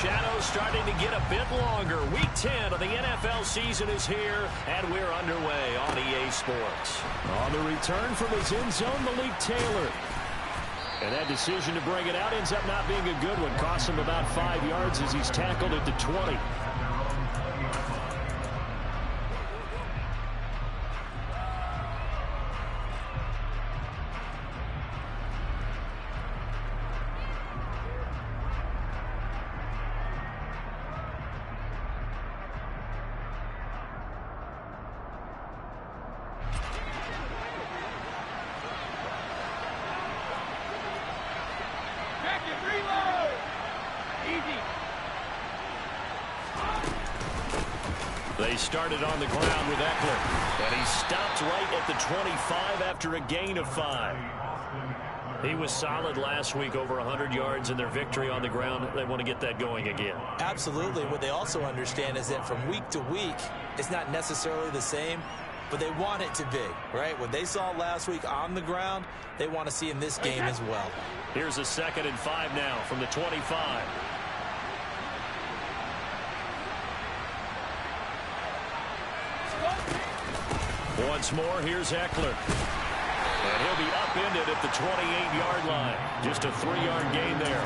shadows starting to get a bit longer. Week 10 of the NFL season is here, and we're underway on EA Sports. On the return from his end zone, Malik Taylor. And that decision to bring it out ends up not being a good one. Costs him about 5 yards as he's tackled at the 20. They started on the ground with Eckler, and he stopped right at the 25 after a gain of 5. He was solid last week, over 100 yards in their victory on the ground. They want to get that going again. Absolutely. What they also understand is that from week to week, it's not necessarily the same, but they want it to be, right? What they saw last week on the ground, they want to see in this game as well. Here's a 2nd and 5 now from the 25. Once more, here's Eckler. And he'll be upended at the 28-yard line. Just a 3-yard gain there.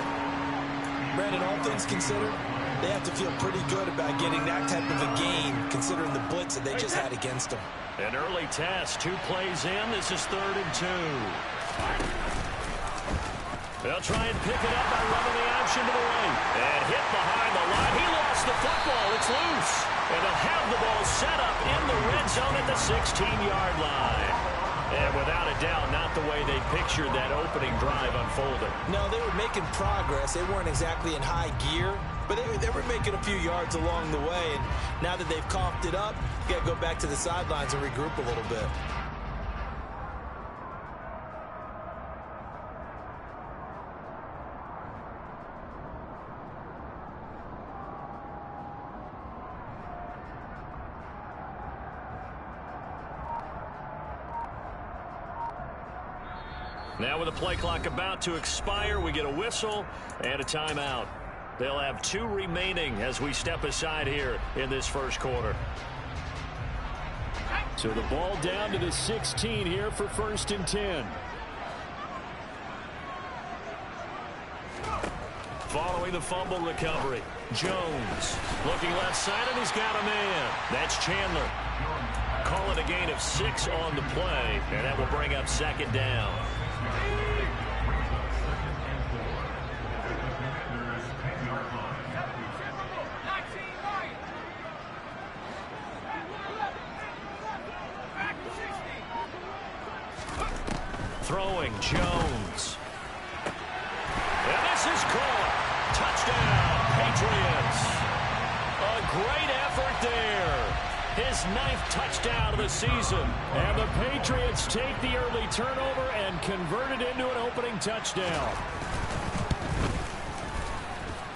Brandon, all things considered, they have to feel pretty good about getting that type of a gain, considering the blitz that they just had against them. An early test, 2 plays in. This is 3rd and 2. They'll try and pick it up by running the option to the right. And hit behind the line. He lost the football. It's loose. And they'll have the ball set up in the red zone at the 16-yard line. And without a doubt, not the way they pictured that opening drive unfolding. No, they were making progress. They weren't exactly in high gear, but they were making a few yards along the way. And now that they've coughed it up, you got to go back to the sidelines and regroup a little bit. Now with the play clock about to expire, we get a whistle and a timeout. They'll have 2 remaining as we step aside here in this first quarter. So the ball down to the 16 here for 1st and 10. Following the fumble recovery, Jones looking left side, and he's got a man. That's Chandler. Call it a gain of 6 on the play, and that will bring up 2nd down. Throwing Jones. And this is caught. Touchdown, Patriots. A great effort there. His 9th touchdown of the season. And the Patriots take the early turnover and convert it into an opening touchdown.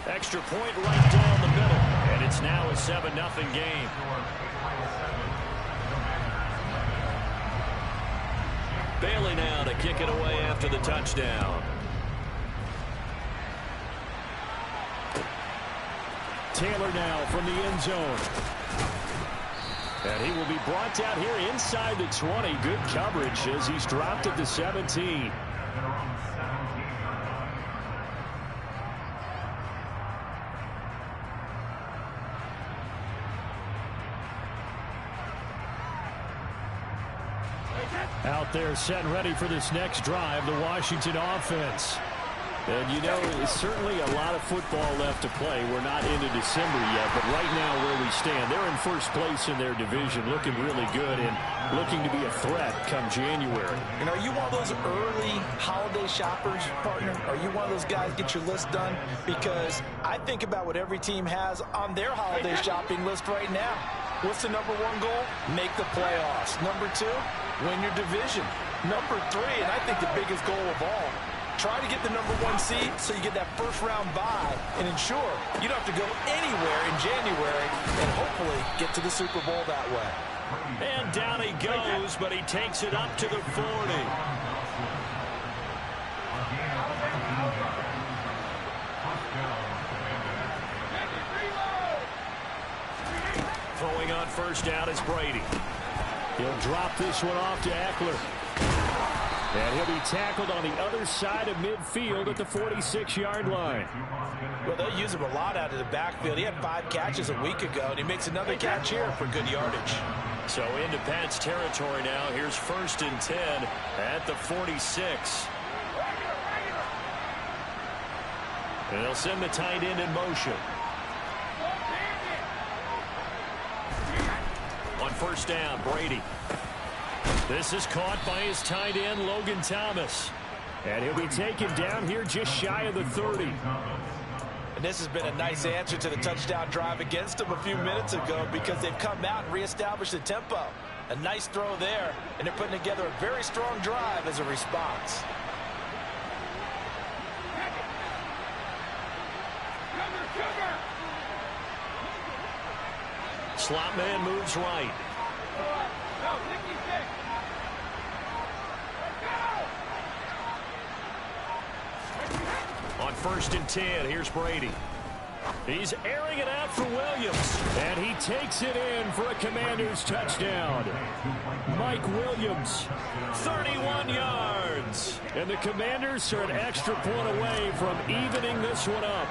Extra point right down the middle. And it's now a 7-0 game. Bailey now to kick it away after the touchdown. Taylor now from the end zone. And he will be brought down here inside the 20. Good coverage as he's dropped at the 17. Out there set and ready for this next drive, the Washington offense. And, you know, it's certainly a lot of football left to play. We're not into December yet, but right now where we stand, they're in first place in their division, looking really good and looking to be a threat come January. And are you one of those early holiday shoppers, partner? Are you one of those guys get your list done? Because I think about what every team has on their holiday shopping list right now. What's the #1 goal? Make the playoffs. #2, win your division. #3, and I think the biggest goal of all, try to get the #1 seed so you get that first-round bye and ensure you don't have to go anywhere in January and hopefully get to the Super Bowl that way. And down he goes, but he takes it up to the 40. on first down is Brady. He'll drop this one off to Eckler. And he'll be tackled on the other side of midfield at the 46-yard line. Well, they'll use him a lot out of the backfield. He had 5 catches a week ago, and he makes another catch here for good yardage. So into Pat's territory now. Here's 1st and 10 at the 46. And they'll send the tight end in motion. On first down, Brady. This is caught by his tight end, Logan Thomas. And he'll be taken down here just shy of the 30. And this has been a nice answer to the touchdown drive against them a few minutes ago because they've come out and reestablished the tempo. A nice throw there, and they're putting together a very strong drive as a response. Slot man moves right. On 1st and 10, here's Brady. He's airing it out for Williams. And he takes it in for a Commanders touchdown. Mike Williams, 31 yards. And the Commanders are an extra point away from evening this one up.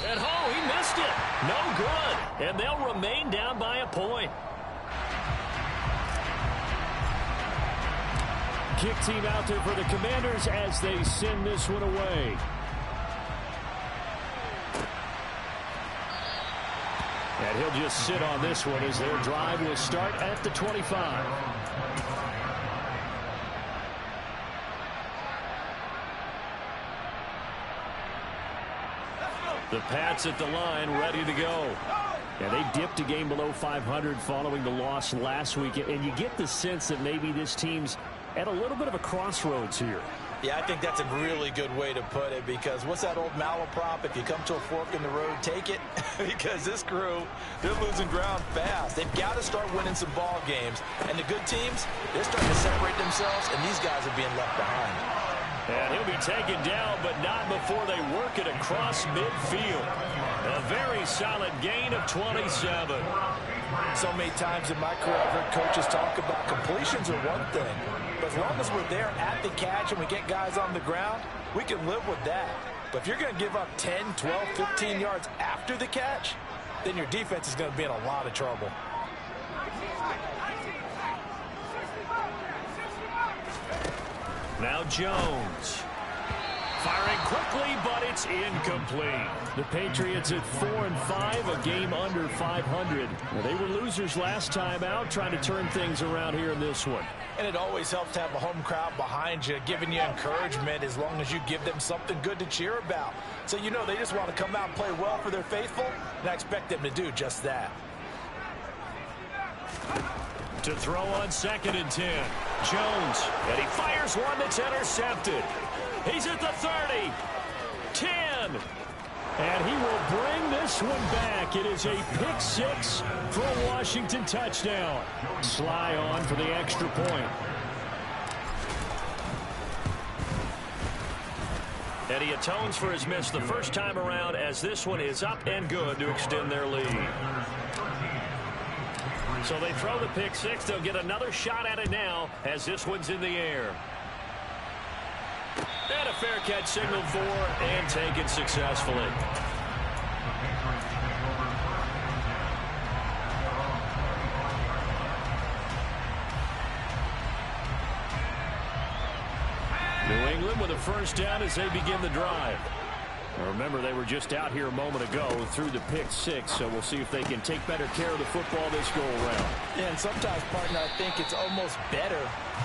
And oh, he missed it. No good. And they'll remain down by a point. Kick team out there for the Commanders as they send this one away. And he'll just sit on this one as their drive will start at the 25. The Pats at the line, ready to go. And they dipped a game below 500 following the loss last week. And you get the sense that maybe this team's at a little bit of a crossroads here. Yeah, I think that's a really good way to put it because what's that old malaprop? If you come to a fork in the road, take it. Because this crew, they're losing ground fast. They've got to start winning some ball games. And the good teams, they're starting to separate themselves, and these guys are being left behind. And he'll be taken down, but not before they work it across midfield. A very solid gain of 27. So many times in my career, I've heard coaches talk about completions are one thing. But as long as we're there at the catch and we get guys on the ground, we can live with that. But if you're going to give up 10, 12, 15 yards after the catch, then your defense is going to be in a lot of trouble. Now Jones. Firing quickly, but it's incomplete. The Patriots at 4-5, a game under 500. Well, they were losers last time out, trying to turn things around here in this one. And it always helps to have a home crowd behind you, giving you encouragement as long as you give them something good to cheer about. So you know they just want to come out and play well for their faithful, and I expect them to do just that. To throw on 2nd and 10. Jones, and he fires one that's intercepted. He's at the 30, 10. And he will bring this one back. It is a pick 6 for a Washington touchdown. Sly on for the extra point. And he atones for his miss the first time around as this one is up and good to extend their lead. So they throw the pick 6. They'll get another shot at it now as this one's in the air. And a fair catch signaled for and taken successfully. New England with a first down as they begin the drive. Now remember, they were just out here a moment ago through the pick 6, so we'll see if they can take better care of the football this go-around. Yeah, and sometimes, partner, I think it's almost better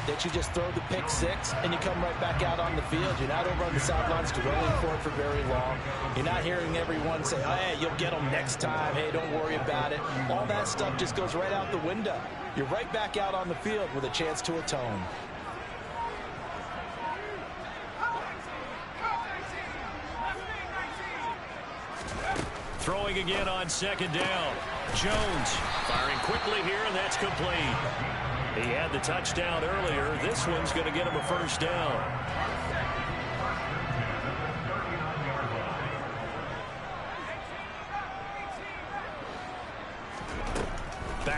that you just throw the pick 6 and you come right back out on the field. You're not over on the sidelines dwelling for it for very long. You're not hearing everyone say, oh, hey, you'll get them next time. Hey, don't worry about it. All that stuff just goes right out the window. You're right back out on the field with a chance to atone. Throwing again on 2nd down. Jones firing quickly here, and that's complete. He had the touchdown earlier. This one's going to get him a first down.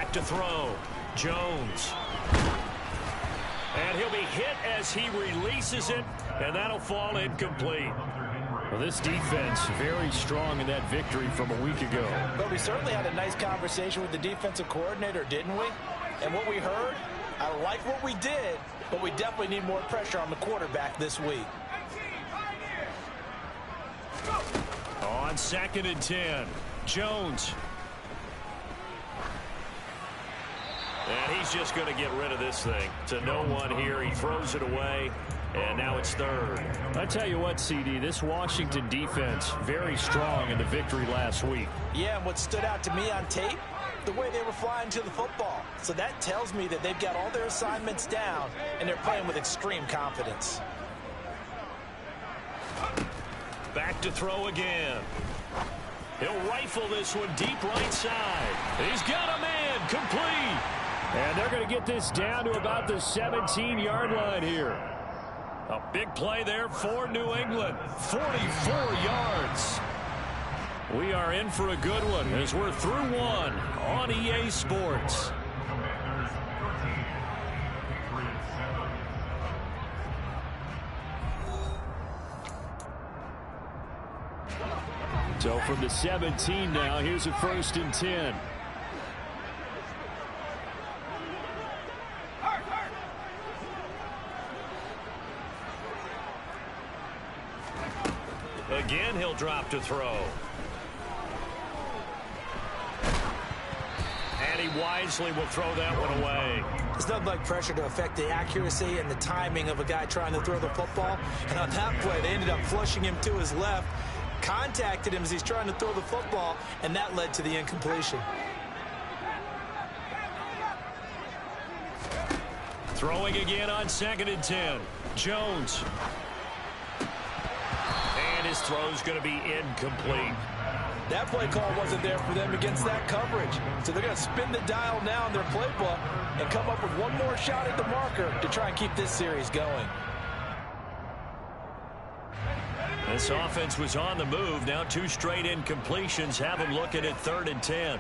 back to throw. Jones. And he'll be hit as he releases it, and that'll fall incomplete. Well, this defense very strong in that victory from a week ago. But we certainly had a nice conversation with the defensive coordinator, didn't we? And what we heard, I like what we did, but we definitely need more pressure on the quarterback this week. On 2nd and 10, Jones. And he's just going to get rid of this thing. To no one here. He throws it away. And now it's 3rd. I tell you what, CD, this Washington defense, very strong in the victory last week. Yeah, and what stood out to me on tape, the way they were flying to the football. So that tells me that they've got all their assignments down, and they're playing with extreme confidence. Back to throw again. He'll rifle this one deep right side. He's got a man, complete. And they're going to get this down to about the 17-yard line here. A big play there for New England. 44 yards. We are in for a good one as we're through one on EA Sports. So from the 17 now, here's a 1st and 10. Again, he'll drop to throw. And he wisely will throw that one away. It's nothing like pressure to affect the accuracy and the timing of a guy trying to throw the football. And on that play, they ended up flushing him to his left, contacted him as he's trying to throw the football, and that led to the incompletion. Throwing again on 2nd and 10. Jones. And his throw's going to be incomplete. That play call wasn't there for them against that coverage. So they're going to spin the dial now in their playbook and come up with one more shot at the marker to try and keep this series going. This offense was on the move. Now 2 straight incompletions have them looking at 3rd and 10.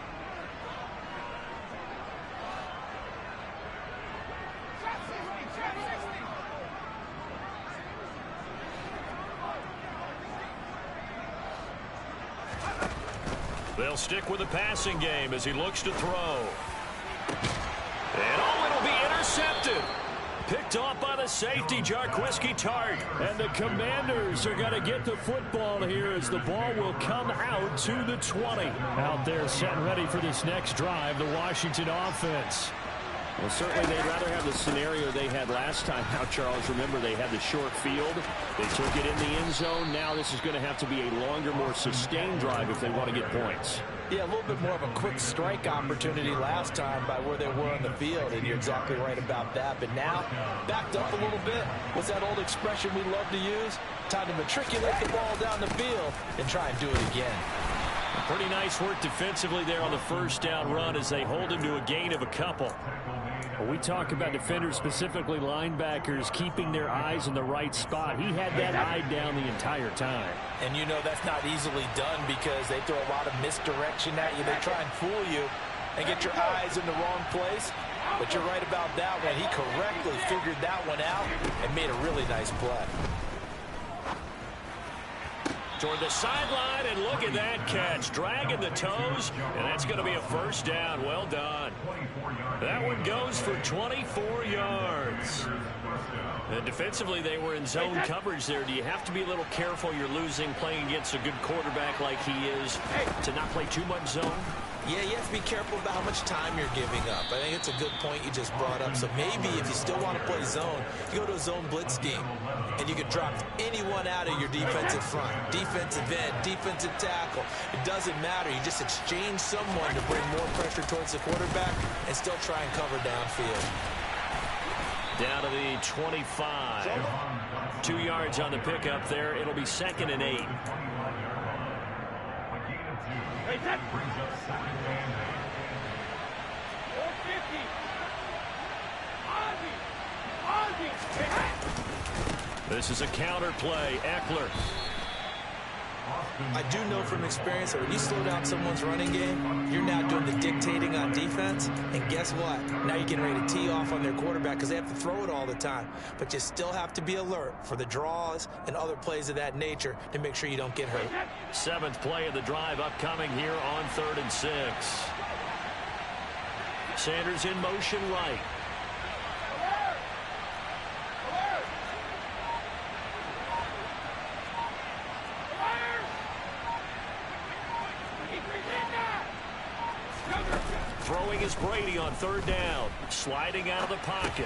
They'll stick with the passing game as he looks to throw. And it'll be intercepted. Picked off by the safety, Jarquiski Tart. And the Commanders are going to get the football here as the ball will come out to the 20. Out there set and ready for this next drive, the Washington offense. Well, certainly they'd rather have the scenario they had last time. Now, Charles, remember they had the short field. They took it in the end zone. Now this is going to have to be a longer, more sustained drive if they want to get points. Yeah, a little bit more of a quick strike opportunity last time by where they were on the field, and you're exactly right about that. But now, backed up a little bit. What's that old expression we love to use? Time to matriculate the ball down the field and try and do it again. Pretty nice work defensively there on the 1st down run as they hold him to a gain of a couple. We talk about defenders, specifically linebackers, keeping their eyes in the right spot. He had that eye down the entire time. And you know that's not easily done because they throw a lot of misdirection at you. They try and fool you and get your eyes in the wrong place. But you're right about that one. He correctly figured that one out and made a really nice play. Toward the sideline, and look at that catch. Dragging the toes, and that's going to be a 1st down. Well done. That one goes for 24 yards. And defensively, they were in zone coverage there. Do you have to be a little careful? You're losing playing against a good quarterback like he is to not play too much zone? Yeah, you have to be careful about how much time you're giving up. I think it's a good point you just brought up. So maybe if you still want to play zone, you go to a zone blitz scheme, and you can drop anyone out of your defensive front, defensive end, defensive tackle. It doesn't matter. You just exchange someone to bring more pressure towards the quarterback and still try and cover downfield. Down to the 25. 2 yards on the pickup there. It'll be 2nd and 8. This is a counter play. Eckler. I do know from experience that when you slow down someone's running game, you're now doing the dictating on defense. And guess what? Now you're getting ready to tee off on their quarterback because they have to throw it all the time. But you still have to be alert for the draws and other plays of that nature to make sure you don't get hurt. 7th play of the drive upcoming here on 3rd and 6. Sanders in motion right. Throwing is Brady on 3rd down. Sliding out of the pocket.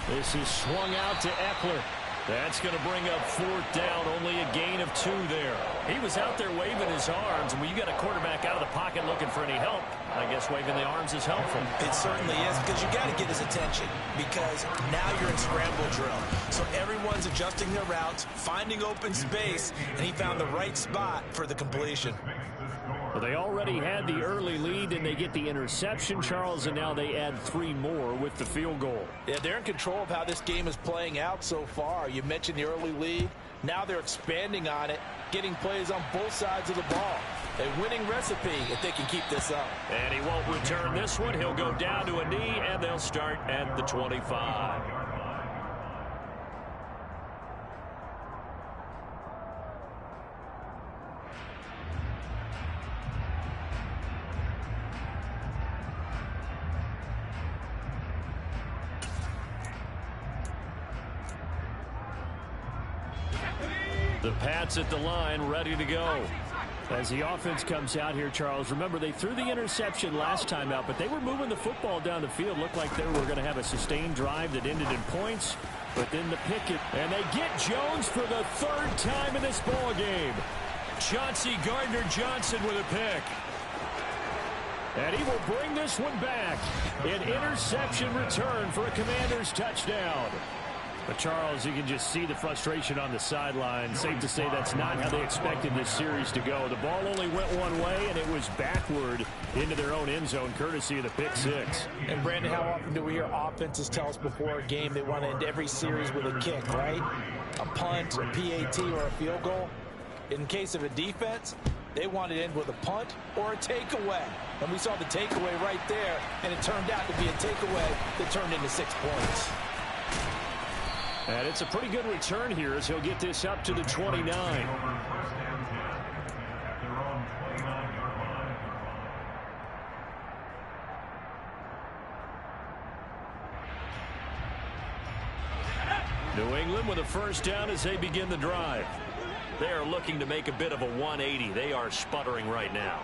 This is swung out to Eckler. That's going to bring up 4th down. Only a gain of 2 there. He was out there waving his arms. And when you got a quarterback out of the pocket looking for any help, I guess waving the arms is helpful. It certainly is, because you got to get his attention, because now you're in scramble drill. So everyone's adjusting their routes, finding open space, and he found the right spot for the completion. Well, they already had the early lead, and they get the interception, Charles, and now they add 3 more with the field goal. Yeah, they're in control of how this game is playing out so far. You mentioned the early lead. Now they're expanding on it, getting plays on both sides of the ball. A winning recipe if they can keep this up. And he won't return this one. He'll go down to a knee, and they'll start at the 25. The Pats at the line, ready to go. As the offense comes out here, Charles, remember they threw the interception last time out, but they were moving the football down the field. Looked like they were going to have a sustained drive that ended in points, but then the picket. And they get Jones for the 3rd time in this ball game. Chauncey Gardner-Johnson with a pick. And he will bring this one back. An interception return for a Commanders touchdown. But, Charles, you can just see the frustration on the sideline. Safe to say that's not how they expected this series to go. The ball only went one way, and it was backward into their own end zone, courtesy of the pick 6. And, Brandon, how often do we hear offenses tell us before a game they want to end every series with a kick, right? A punt, a PAT, or a field goal. In case of a defense, they want to end with a punt or a takeaway. And we saw the takeaway right there, and it turned out to be a takeaway that turned into 6 points. And it's a pretty good return here as he'll get this up to the 29. New England with a 1st down as they begin the drive. They are looking to make a bit of a 180. They are sputtering right now.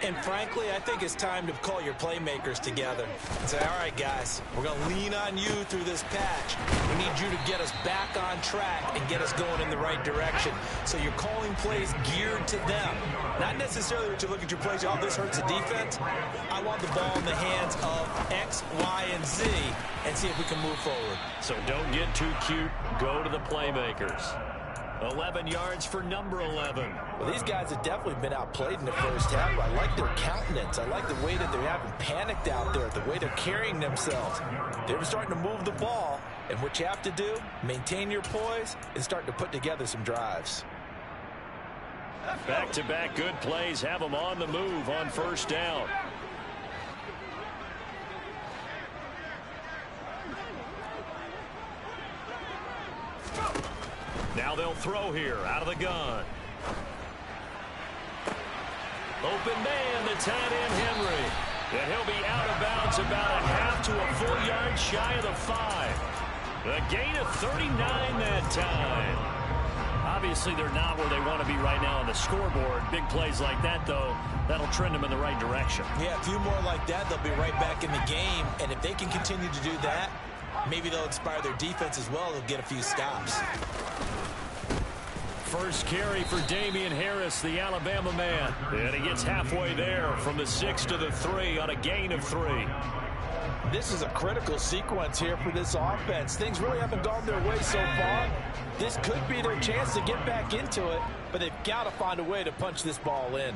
And frankly, I think it's time to call your playmakers together and say, all right, guys, we're going to lean on you through this patch. We need you to get us back on track and get us going in the right direction. So you're calling plays geared to them. Not necessarily that you look at your plays, oh, this hurts the defense. I want the ball in the hands of X, Y, and Z and see if we can move forward. So don't get too cute. Go to the playmakers. 11 yards for number 11. Well, these guys have definitely been outplayed in the first half. I like their countenance. I like the way that they haven't panicked out there, the way they're carrying themselves. They're starting to move the ball, and what you have to do, maintain your poise and start to put together some drives. Back-to-back good plays have them on the move on 1st down. Now they'll throw here out of the gun. Open man, the tight end Henry. And he'll be out of bounds about a half to a full yard shy of the 5. A gain of 39 that time. Obviously, they're not where they want to be right now on the scoreboard. Big plays like that, though, that'll trend them in the right direction. Yeah, a few more like that, they'll be right back in the game. And if they can continue to do that, maybe they'll inspire their defense as well. They'll get a few stops. First carry for Damian Harris, the Alabama man. And he gets halfway there from the 6 to the 3 on a gain of 3. This is a critical sequence here for this offense. Things really haven't gone their way so far. This could be their chance to get back into it, but they've got to find a way to punch this ball in.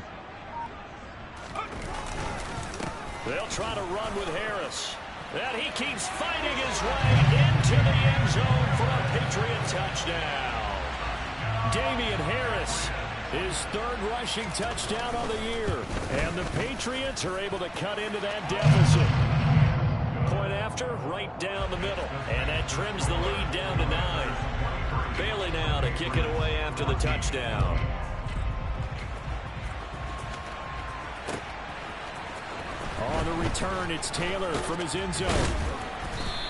They'll try to run with Harris. And he keeps fighting his way into the end zone for a Patriot touchdown. Damian Harris His third rushing touchdown on the year. And the Patriots are able to cut into that deficit. Point after, right down the middle. And that trims the lead down to 9. Bailey now to kick it away after the touchdown. On the return, it's Taylor from his end zone.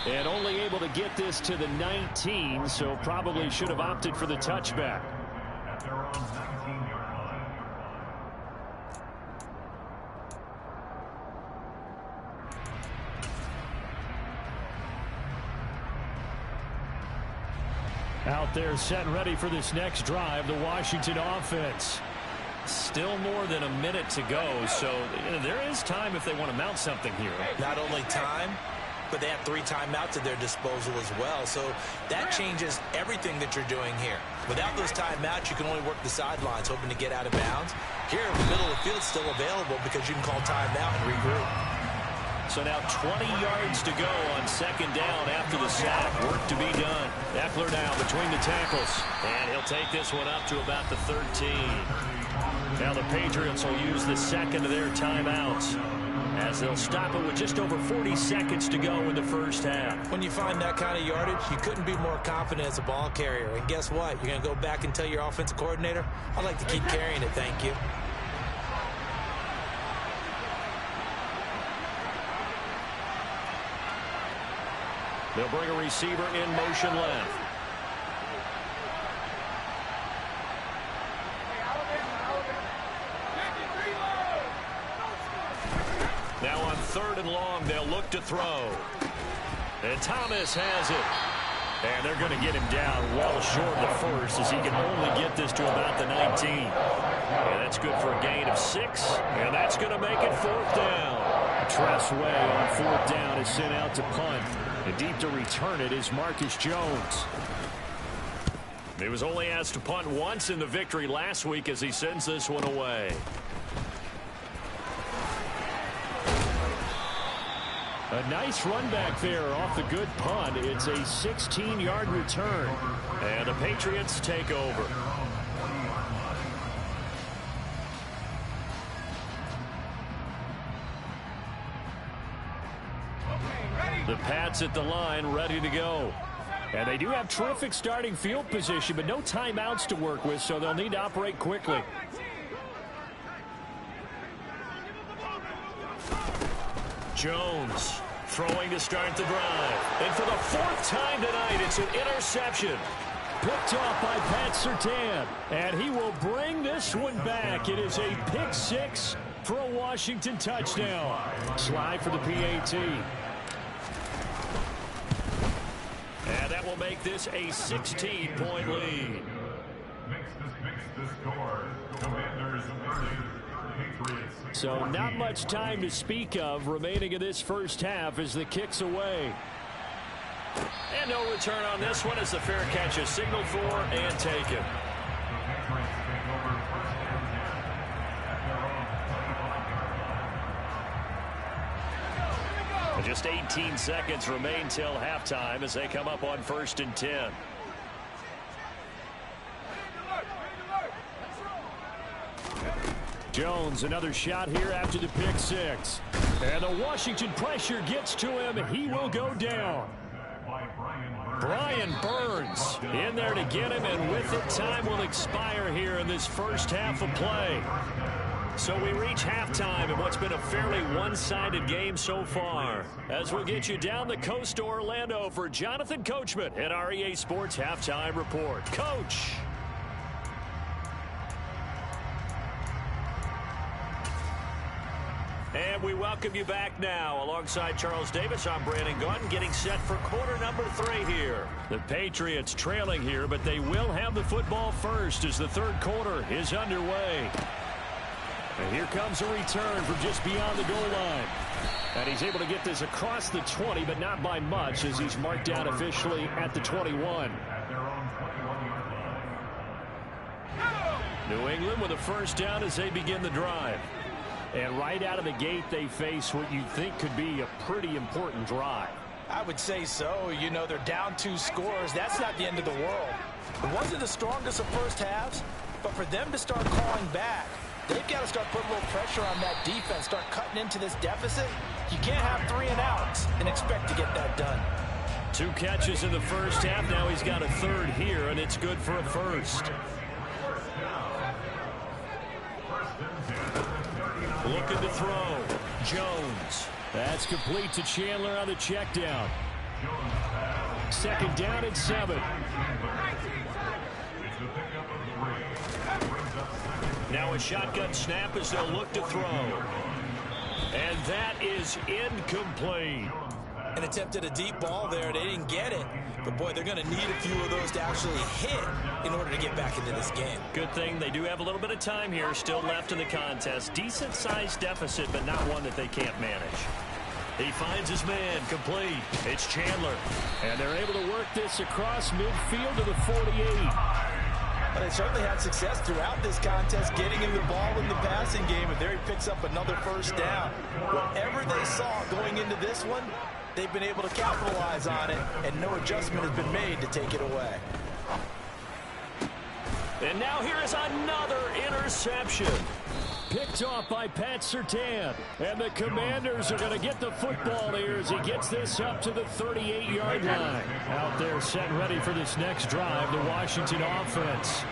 And only able to get this to the 19, so probably should have opted for the touchback. Out there set and ready for this next drive, the Washington offense. Still more than a minute to go, so there is time if they want to mount something here. Not only time, but they have 3 timeouts at their disposal as well, so that changes everything that you're doing here. Without those timeouts, you can only work the sidelines, hoping to get out of bounds. Here, the middle of the field is still available because you can call timeout and regroup. So now 20 yards to go on second down after the sack. Work to be done. Eckler now between the tackles. And he'll take this one up to about the 13. Now the Patriots will use the second of their timeouts, as they'll stop it with just over 40 seconds to go in the first half. When you find that kind of yardage, you couldn't be more confident as a ball carrier. And guess what? You're going to go back and tell your offensive coordinator, I'd like to keep carrying it, thank you. They'll bring a receiver in motion left. Now on 3rd and long, they'll look to throw. And Thomas has it. And they're going to get him down well short of the first, as he can only get this to about the 19. And that's good for a gain of 6. And that's going to make it 4th down. Tress Way on 4th down is sent out to punt. And deep to return it is Marcus Jones. He was only asked to punt once in the victory last week as he sends this one away. A nice run back there off the good punt. It's a 16-yard return. And the Patriots take over. The Pats at the line, ready to go. And they do have terrific starting field position, but no timeouts to work with, so they'll need to operate quickly. Jones throwing to start the drive. And for the 4th time tonight, it's an interception. Picked off by Pat Surtain. And he will bring this one back. It is a pick 6 for a Washington touchdown. Slide for the PAT. And that will make this a 16-point lead. So not much time to speak of remaining in this first half as the kick's away. And no return on this one as the fair catch is signaled for and taken. Just 18 seconds remain till halftime as they come up on 1st and 10. Jones, another shot here after the pick 6. And the Washington pressure gets to him. He will go down. Brian Burns in there to get him, and with it, time will expire here in this first half of play. So we reach halftime in what's been a fairly one-sided game so far, as we'll get you down the coast to Orlando for Jonathan Coachman at our EA Sports Halftime Report. Coach. And we welcome you back now. Alongside Charles Davis, I'm Brandon Gunn, getting set for quarter number 3 here. The Patriots trailing here, but they will have the football first as the 3rd quarter is underway. And here comes a return from just beyond the goal line. And he's able to get this across the 20, but not by much, as he's marked down officially at the 21. New England with a first down as they begin the drive. And right out of the gate, they face what you think could be a pretty important drive. I would say so. You know, they're down 2 scores. That's not the end of the world. It wasn't the strongest of first halves, but for them to start calling back, they've got to start putting a little pressure on that defense, start cutting into this deficit. You can't have 3 and outs and expect to get that done. 2 catches in the first half. Now he's got a third here, and it's good for a first. Looking to throw. Jones. That's complete to Chandler on the check down. 2nd down and 7. Now a shotgun snap as they'll look to throw. And that is incomplete. An attempt at a deep ball there. They didn't get it. But, boy, they're going to need a few of those to actually hit in order to get back into this game. Good thing they do have a little bit of time here still left in the contest. Decent-sized deficit, but not one that they can't manage. He finds his man, complete. It's Chandler. And they're able to work this across midfield to the 48. But they certainly had success throughout this contest getting him the ball in the passing game, and there he picks up another first down. Whatever they saw going into this one, they've been able to capitalize on it, and no adjustment has been made to take it away. And now here is another interception. Picked off by Pat Surtain. And the Commanders are going to get the football here as he gets this up to the 38-yard line. Out there set and ready for this next drive, the Washington offense.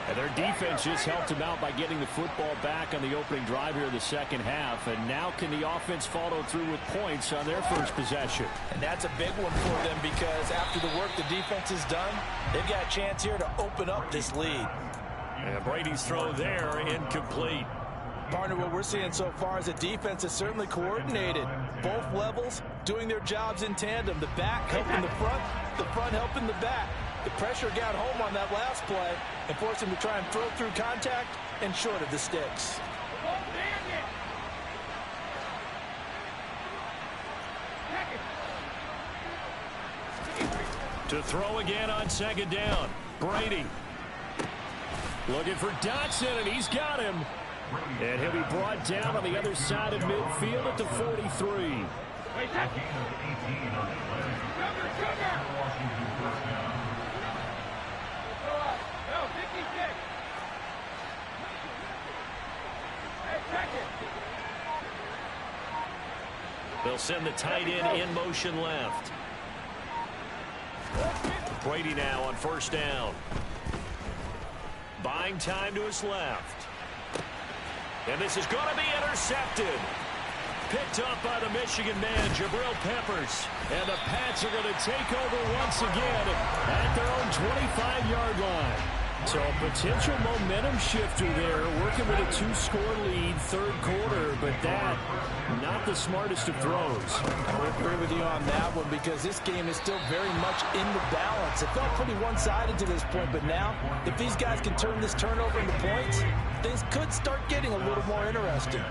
And their defense just helped them out by getting the football back on the opening drive here in the second half. And now can the offense follow through with points on their first possession? And that's a big one for them because after the work the defense has done, they've got a chance here to open up this lead. And Brady's throw there, incomplete. Partner, what we're seeing so far is a defense that's certainly coordinated. Both levels doing their jobs in tandem. The back helping the front helping the back. The pressure got home on that last play and forced him to try and throw through contact and short of the sticks. To throw again on 2nd down. Brady. Looking for Dotson, and he's got him. And he'll be brought down on the other side of midfield at the 43. They'll send the tight end in motion left. Brady now on 1st down. Buying time to his left. And this is going to be intercepted. Picked up by the Michigan man, Jabril Peppers. And the Pats are going to take over once again at their own 25-yard line. So a potential momentum shifter there, working with a 2-score lead, 3rd quarter, but that, not the smartest of throws. I would agree with you on that one because this game is still very much in the balance. It felt pretty one-sided to this point, but now, if these guys can turn this turnover into points, things could start getting a little more interesting.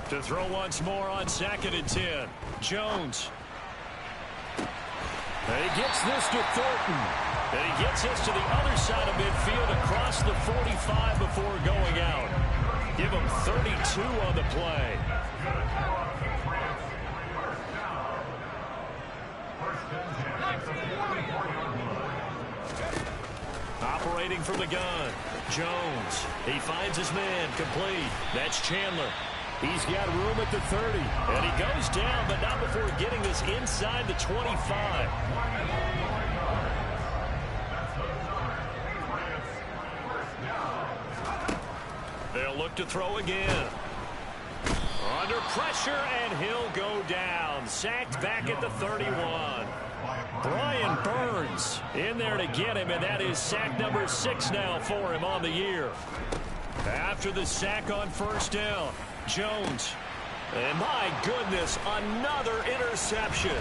To throw once more on 2nd and 10. Jones. And he gets this to Thornton. And he gets this to the other side of midfield across the 45 before going out. Give him 32 on the play. Operating from the gun. Jones. He finds his man, complete. That's Chandler. He's got room at the 30. And he goes down, but not before getting this inside the 25. They'll look to throw again. Under pressure, and he'll go down. Sacked back at the 31. Brian Burns in there to get him, and that is sack number 6 now for him on the year. After the sack on 1st down, Jones. And my goodness, another interception.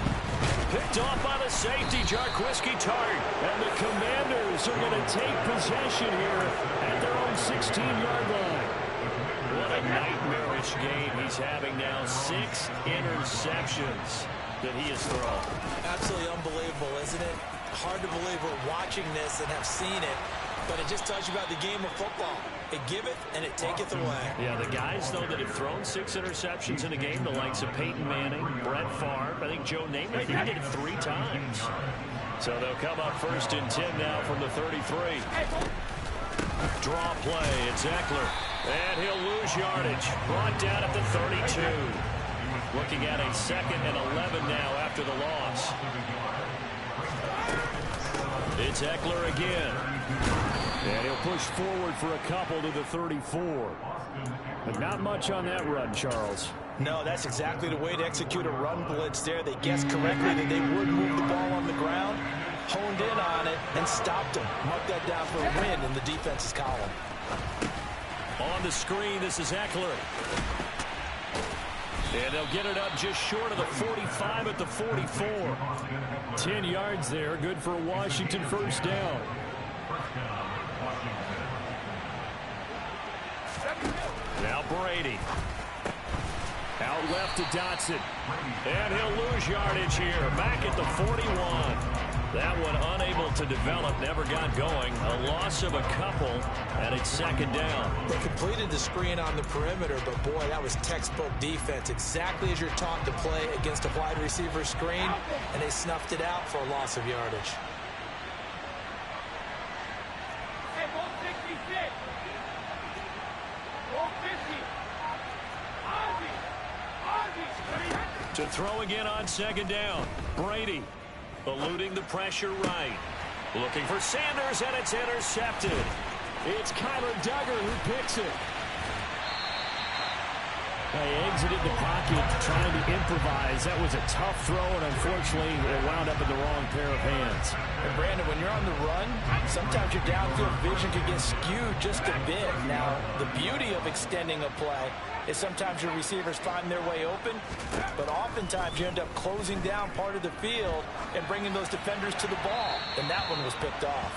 Picked off by the safety, Jarquiski Tart. And the Commanders are going to take possession here at their own 16-yard line. What a nightmarish game he's having now. 6 interceptions that he has thrown. Absolutely unbelievable, isn't it? hard to believe we're watching this and have seen it, but it just tells you about the game of football. It giveth and it taketh away. Yeah, the guys, though, that have thrown 6 interceptions in a game, the likes of Peyton Manning, Brett Favre, I think Joe Namath, he did it 3 times. So they'll come up 1st and 10 now from the 33. Draw play, it's Eckler. And he'll lose yardage. Brought down at the 32. Looking at a 2nd and 11 now after the loss. It's Eckler again. And he'll push forward for a couple to the 34. But not much on that run, Charles. No, that's exactly the way to execute a run blitz there. They guessed correctly that they would move the ball on the ground, honed in on it, and stopped them. Mark that down for a win in the defense's column. On the screen, this is Eckler. And they'll get it up just short of the 45 at the 44. 10 yards there, good for a Washington 1st down. Now Brady. Out left to Dotson. And he'll lose yardage here. Back at the 41. That one unable to develop, never got going. A loss of a couple, and it's 2nd down. They completed the screen on the perimeter, but boy, that was textbook defense. Exactly as you're taught to play against a wide receiver screen, and they snuffed it out for a loss of yardage. To throw again on 2nd down. Brady eluding the pressure right. Looking for Sanders, and it's intercepted. It's Kyler Duggar who picks it. They exited the pocket trying to improvise. That was a tough throw, and unfortunately it wound up in the wrong pair of hands. And Brandon, when you're on the run, sometimes your downfield vision can get skewed just a bit. Now, the beauty of extending a play is sometimes your receivers find their way open, but oftentimes you end up closing down part of the field and bringing those defenders to the ball, and that one was picked off.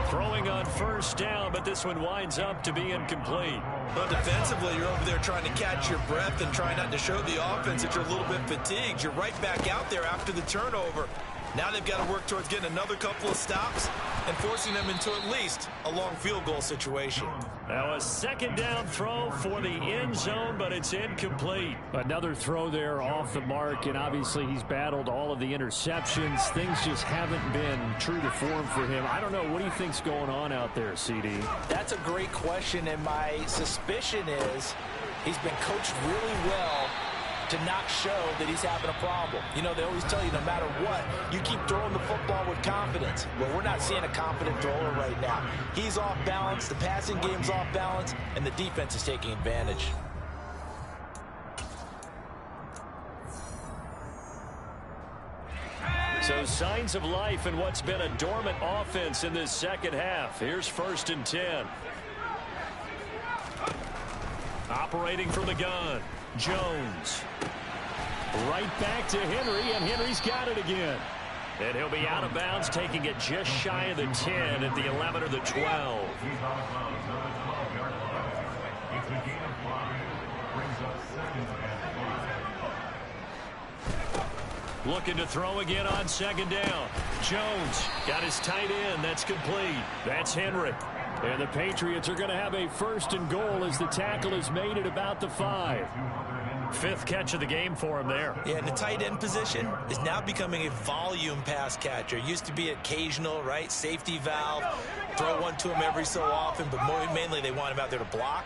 Throwing on 1st down, but this one winds up to be incomplete. But defensively, you're over there trying to catch your breath and try not to show the offense that you're a little bit fatigued. You're right back out there after the turnover. Now they've got to work towards getting another couple of stops and forcing them into at least a long field goal situation. Now a 2nd down throw for the end zone, but it's incomplete. Another throw there off the mark, and obviously he's battled all of the interceptions. Things just haven't been true to form for him. I don't know. What do you think's going on out there, CD? That's a great question, and my suspicion is he's been coached really well to not show that he's having a problem. You know, they always tell you no matter what, you keep throwing the football with confidence. Well, we're not seeing a confident thrower right now. He's off balance, the passing game's off balance, and the defense is taking advantage. So signs of life in what's been a dormant offense in this 2nd half. Here's 1st and 10. Operating from the gun. Jones. Right back to Henry, and Henry's got it again. And he'll be out of bounds, taking it just shy of the 10 at the 11 or the 12. Looking to throw again on 2nd down. Jones got his tight end. That's complete. That's Henry. And the Patriots are going to have a 1st and goal as the tackle is made at about the 5. 5th catch of the game for him there. Yeah, and the tight end position is now becoming a volume pass catcher. Used to be occasional, right? Safety valve. Throw one to him every so often, but mainly they want him out there to block.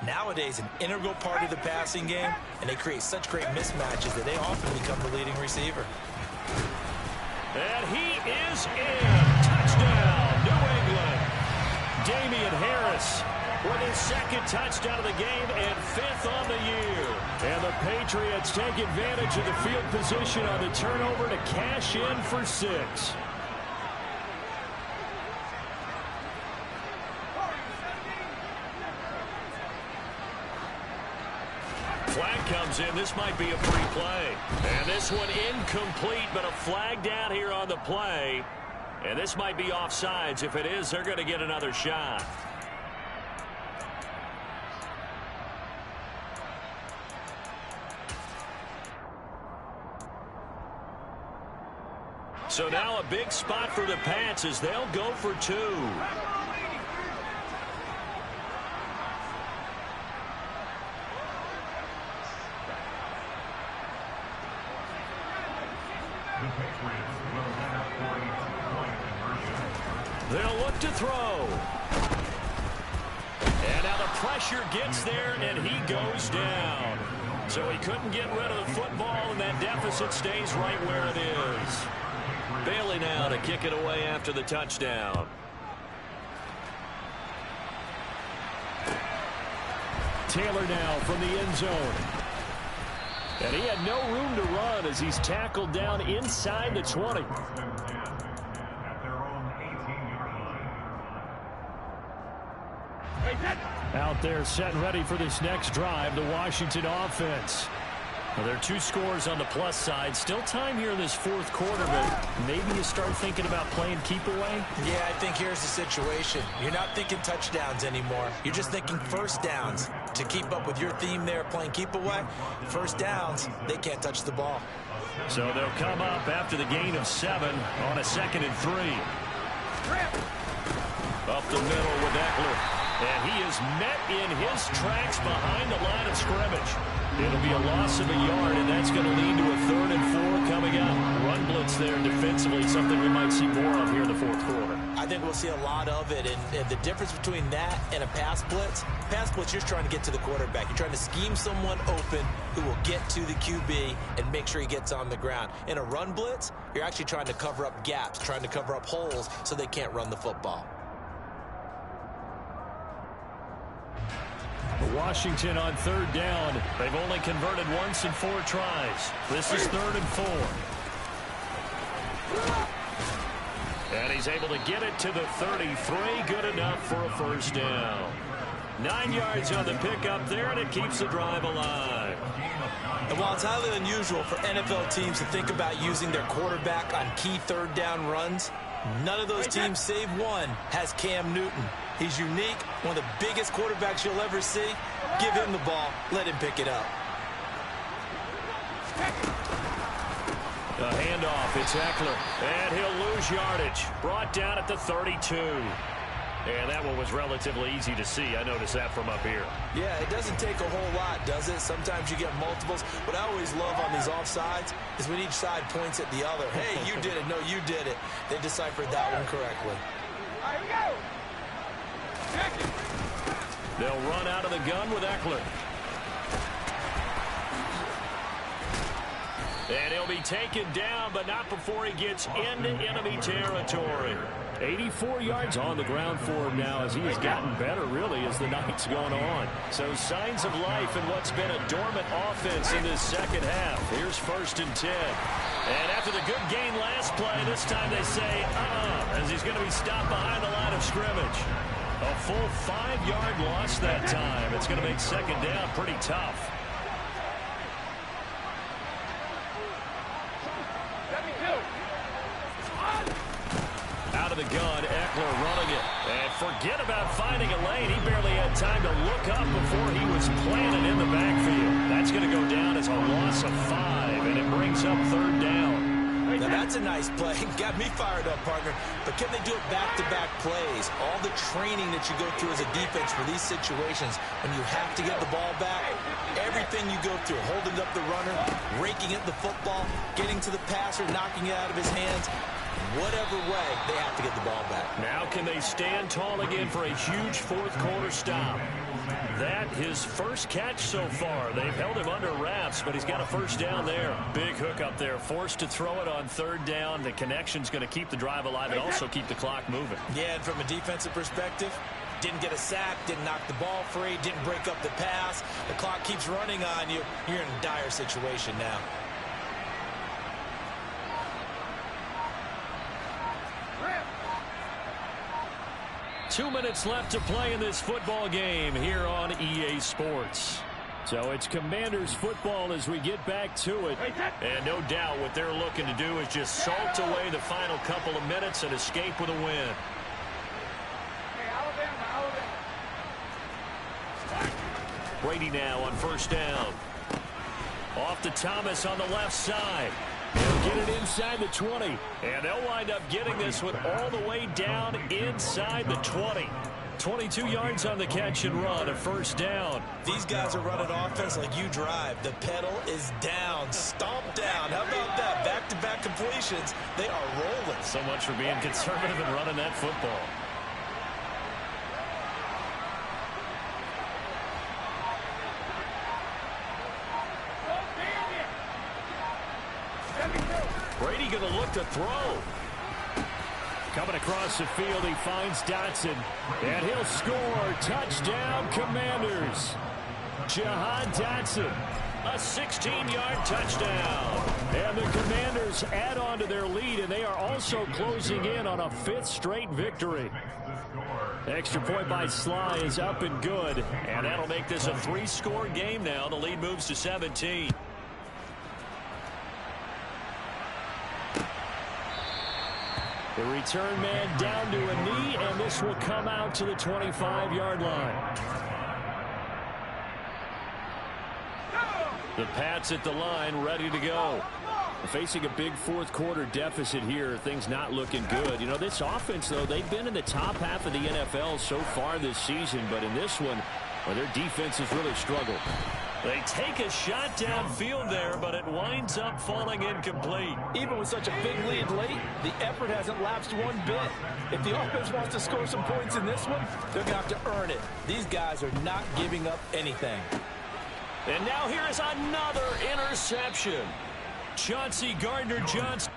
Nowadays, an integral part of the passing game, and they create such great mismatches that they often become the leading receiver. And he is in. Touchdown, New England. Damian Harris with his 2nd touchdown of the game and 5th on the year. And the Patriots take advantage of the field position on the turnover to cash in for 6. Flag comes in. This might be a free play. And this one incomplete, but a flag down here on the play. And this might be offsides. If it is, they're going to get another shot. So now a big spot for the Pats as they'll go for 2. They'll look to throw. And now the pressure gets there, and he goes down. So he couldn't get rid of the football, and that deficit stays right where it is. Bailey now to kick it away after the touchdown. Taylor now from the end zone. And he had no room to run as he's tackled down inside the 20. Out there set and ready for this next drive, the Washington offense. Well, there are 2 scores on the plus side. Still time here in this fourth quarter, but maybe you start thinking about playing keep away? Yeah, I think here's the situation. You're not thinking touchdowns anymore. You're just thinking first downs. To keep up with your theme there, playing keep away, first downs, they can't touch the ball. So they'll come up after the gain of 7 on a 2nd and 3. Up the middle with Eckler. And he is met in his tracks behind the line of scrimmage. It'll be a loss of a yard, and that's going to lead to a 3rd and 4 coming up. Run blitz there defensively, something we might see more of here in the fourth quarter. I think we'll see a lot of it, and the difference between that and a pass blitz, you're just trying to get to the quarterback. You're trying to scheme someone open who will get to the QB and make sure he gets on the ground. In a run blitz, you're actually trying to cover up gaps, trying to cover up holes so they can't run the football. Washington on 3rd down. They've only converted once in 4 tries. This is 3rd and 4. And he's able to get it to the 33. Good enough for a first down. 9 yards on the pickup there, and it keeps the drive alive. And while it's highly unusual for NFL teams to think about using their quarterback on key 3rd down runs, none of those teams, save one, has Cam Newton. He's unique, one of the biggest quarterbacks you'll ever see. Give him the ball. Let him pick it up. The handoff, it's Eckler, and he'll lose yardage. Brought down at the 32. And that one was relatively easy to see. I noticed that from up here. Yeah, it doesn't take a whole lot, does it? Sometimes you get multiples. What I always love on these offsides is when each side points at the other. Hey, you did it. No, you did it. They deciphered that one correctly. They'll run out of the gun with Eckler. And he'll be taken down, but not before he gets into enemy territory. 84 yards on the ground for him now as he has gotten better, really, as the night's gone on. So signs of life in what's been a dormant offense in this second half. Here's 1st and 10. And after the good gain last play, this time they say, as he's going to be stopped behind the line of scrimmage. A full 5-yard loss that time. It's going to make 2nd down pretty tough. Out of the gun, Eckler running it. And forget about finding a lane. He barely had time to look up before he was planted in the backfield. That's going to go down as a loss of 5, and it brings up 3rd down. Now that's a nice play. Got me fired up, partner. But can they do it back-to-back plays? All the training that you go through as a defense for these situations, when you have to get the ball back, everything you go through, holding up the runner, raking at the football, getting to the passer, knocking it out of his hands, whatever way, they have to get the ball back. Now can they stand tall again for a huge fourth quarter stop? That his first catch so far. They've held him under wraps, but he's got a first down there. Big hook up there, forced to throw it on 3rd down. The connection's going to keep the drive alive and also keep the clock moving. Yeah, and from a defensive perspective, didn't get a sack, didn't knock the ball free, didn't break up the pass. The clock keeps running on you. You're in a dire situation now. Two minutes left to play in this football game here on EA Sports. So it's Commanders football as we get back to it. And no doubt what they're looking to do is just salt away the final couple of minutes and escape with a win. Brady now on 1st down. Off to Thomas on the left side. They'll get it inside the 20. And they'll wind up getting this one all the way down inside the 20. 22 yards on the catch and run, a first down. These guys are running offense like you drive. The pedal is down, stomp down. How about that? Back-to-back completions. They are rolling. So much for being conservative and running that football. Brady going to look to throw. Coming across the field, he finds Dotson, and he'll score. Touchdown, Commanders. Jahan Dotson, a 16-yard touchdown. And the Commanders add on to their lead, and they are also closing in on a 5th straight victory. Extra point by Sly is up and good. And that'll make this a 3-score game now. The lead moves to 17. The return man down to a knee, and this will come out to the 25-yard line. The Pats at the line, ready to go. Facing a big fourth-quarter deficit here, things not looking good. You know, this offense, though, they've been in the top half of the NFL so far this season, but in this one, well, their defense has really struggled. They take a shot downfield there, but it winds up falling incomplete. Even with such a big lead late, the effort hasn't lapsed one bit. If the offense wants to score some points in this one, they're going to have to earn it. These guys are not giving up anything. And now here is another interception. Chauncey Gardner-Johnson.